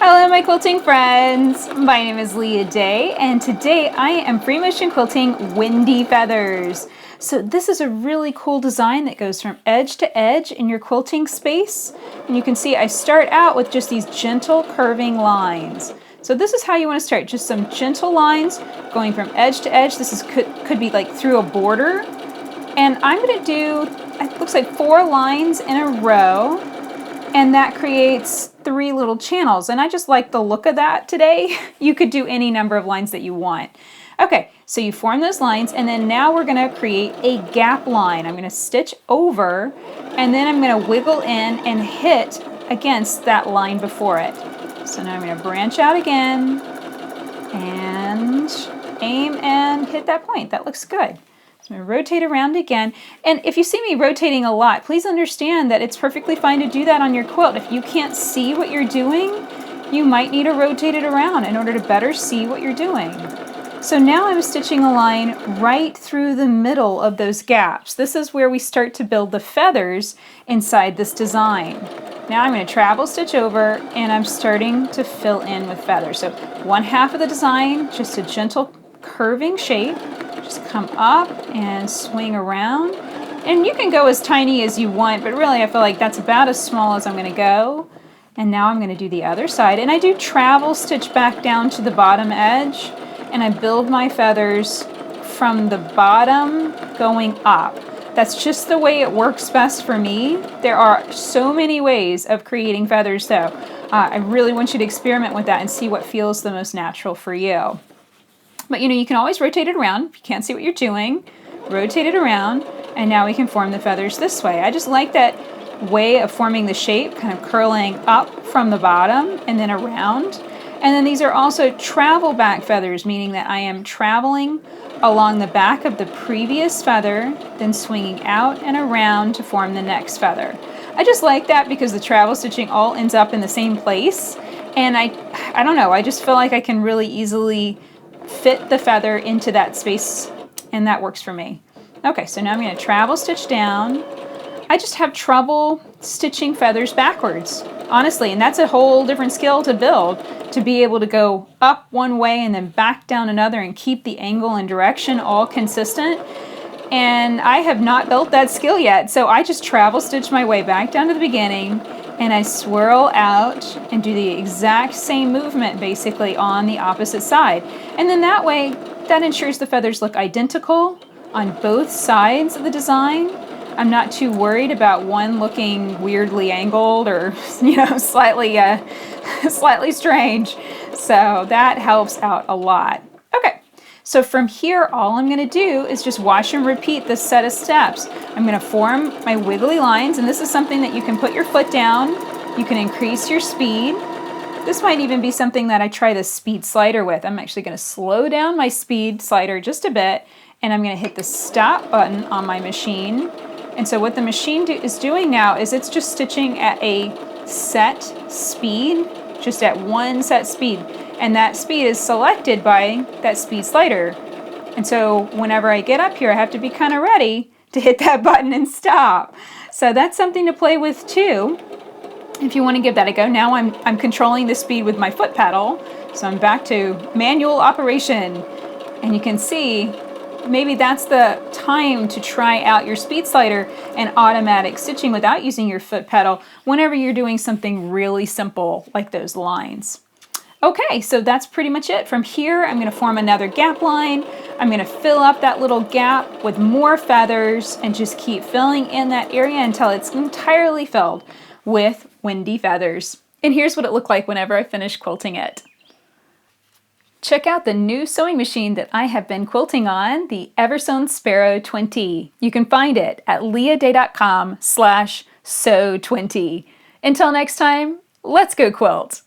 Hello my quilting friends! My name is Leah Day and today I am free motion quilting windy feathers. So this is a really cool design that goes from edge to edge in your quilting space. And you can see I start out with just these gentle curving lines. So this is how you want to start, just some gentle lines going from edge to edge. This is could be like through a border. And I'm going to do, it looks like 4 lines in a row. And that creates 3 little channels. And I just like the look of that today. You could do any number of lines that you want. Okay, so you form those lines and then now we're gonna create a gap line. I'm gonna stitch over and then I'm gonna wiggle in and hit against that line before it. So now I'm gonna branch out again and aim and hit that point. That looks good. So I'm going to rotate around again. And if you see me rotating a lot, please understand that it's perfectly fine to do that on your quilt. If you can't see what you're doing, you might need to rotate it around in order to better see what you're doing. So now I'm stitching a line right through the middle of those gaps. This is where we start to build the feathers inside this design. Now I'm going to travel stitch over and I'm starting to fill in with feathers. So 1/2 of the design, just a gentle curving shape. Just come up and swing around. And you can go as tiny as you want, but really I feel like that's about as small as I'm going to go. And now I'm going to do the other side. And I do travel stitch back down to the bottom edge. And I build my feathers from the bottom going up. That's just the way it works best for me. There are so many ways of creating feathers though. I really want you to experiment with that and see what feels the most natural for you. But you know, you can always rotate it around. If you can't see what you're doing, rotate it around, and now we can form the feathers this way. I just like that way of forming the shape, kind of curling up from the bottom and then around. And then these are also travel back feathers, meaning that I am traveling along the back of the previous feather, then swinging out and around to form the next feather. I just like that because the travel stitching all ends up in the same place. And I don't know, I just feel like I can really easily fit the feather into that space, and that works for me. Okay, so now I'm going to travel stitch down. I just have trouble stitching feathers backwards, honestly, and that's a whole different skill to build, to be able to go up one way and then back down another and keep the angle and direction all consistent. And I have not built that skill yet, so I just travel stitch my way back down to the beginning and I swirl out and do the exact same movement basically on the opposite side. And then that way, that ensures the feathers look identical on both sides of the design. I'm not too worried about one looking weirdly angled or, you know, slightly strange. So that helps out a lot. Okay. So from here, all I'm going to do is just wash and repeat this set of steps. I'm going to form my wiggly lines, and this is something that you can put your foot down. You can increase your speed. This might even be something that I try the speed slider with. I'm actually going to slow down my speed slider just a bit, and I'm going to hit the stop button on my machine. And so what the machine is doing now is it's just stitching at a set speed, just at one set speed. And that speed is selected by that speed slider. And so whenever I get up here, I have to be kind of ready to hit that button and stop. So that's something to play with too, if you want to give that a go. Now I'm controlling the speed with my foot pedal. So I'm back to manual operation. And you can see, maybe that's the time to try out your speed slider and automatic stitching without using your foot pedal whenever you're doing something really simple like those lines. Okay, so that's pretty much it. From here, I'm going to form another gap line. I'm going to fill up that little gap with more feathers and just keep filling in that area until it's entirely filled with windy feathers. And here's what it looked like whenever I finished quilting it. Check out the new sewing machine that I have been quilting on, the Eversewn Sparrow 20. You can find it at leahday.com/sew20. Until next time, let's go quilt.